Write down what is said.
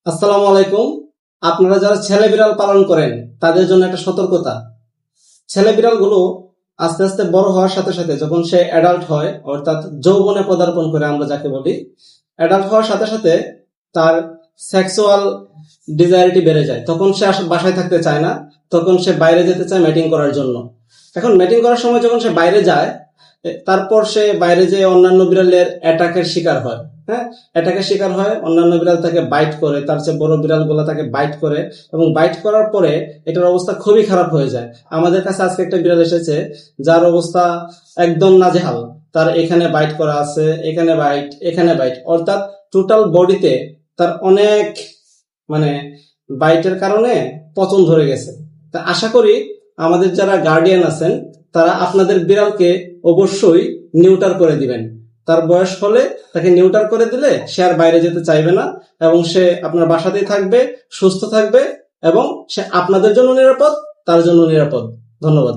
আসসালামু আলাইকুম। আপনারা যারা ছেলে বিড়াল পালন করেন তাদের জন্য একটা সতর্কতা। ছেলে বিড়াল গুলো আস্তে আস্তে বড় হওয়ার সাথে সাথে যখন সে অ্যাডাল্ট হয়, অর্থাৎ যৌবনে পদার্পণ করে, আমরা যাকে বলি, অ্যাডাল্ট হওয়ার সাথে সাথে তার সেক্সুয়াল ডিজায়ারিটি বেড়ে যায়। তখন সে বাসায় থাকতে চায় না, তখন সে বাইরে যেতে চায় ম্যাটিং করার জন্য। এখন ম্যাটিং করার সময় যখন সে বাইরে যায়, তারপর সে বাইরে যেয়ে অন্যান্য বিড়ালের অ্যাটাকের শিকার হয়। হ্যাঁ, অ্যাটাকের শিকার হয়, অন্যান্য বিড়াল তাকে বাইট করে, তার চেয়ে বড় বিড়াল গুলো তাকে বাইট করে, এবং বাইট করার পরে এটার অবস্থা খুবই খারাপ হয়ে যায়। আমাদের কাছে আজকে একটা বিড়াল এসেছে যার অবস্থা একদম নাজেহাল। তার এখানে বাইট করা আছে, এখানে বাইট, এখানে বাইট, অর্থাৎ টোটাল বডিতে তার অনেক, মানে, বাইটের কারণে পচন ধরে গেছে। তা আশা করি আমাদের যারা গার্ডিয়ান আছেন তারা আপনাদের বিড়ালকে অবশ্যই নিউটার করে দিবেন। তার বয়স হলে তাকে নিউটার করে দিলে সে আর বাইরে যেতে চাইবে না, এবং সে আপনার বাসাতেই থাকবে, সুস্থ থাকবে, এবং সে আপনাদের জন্য নিরাপদ, তার জন্য নিরাপদ। ধন্যবাদ।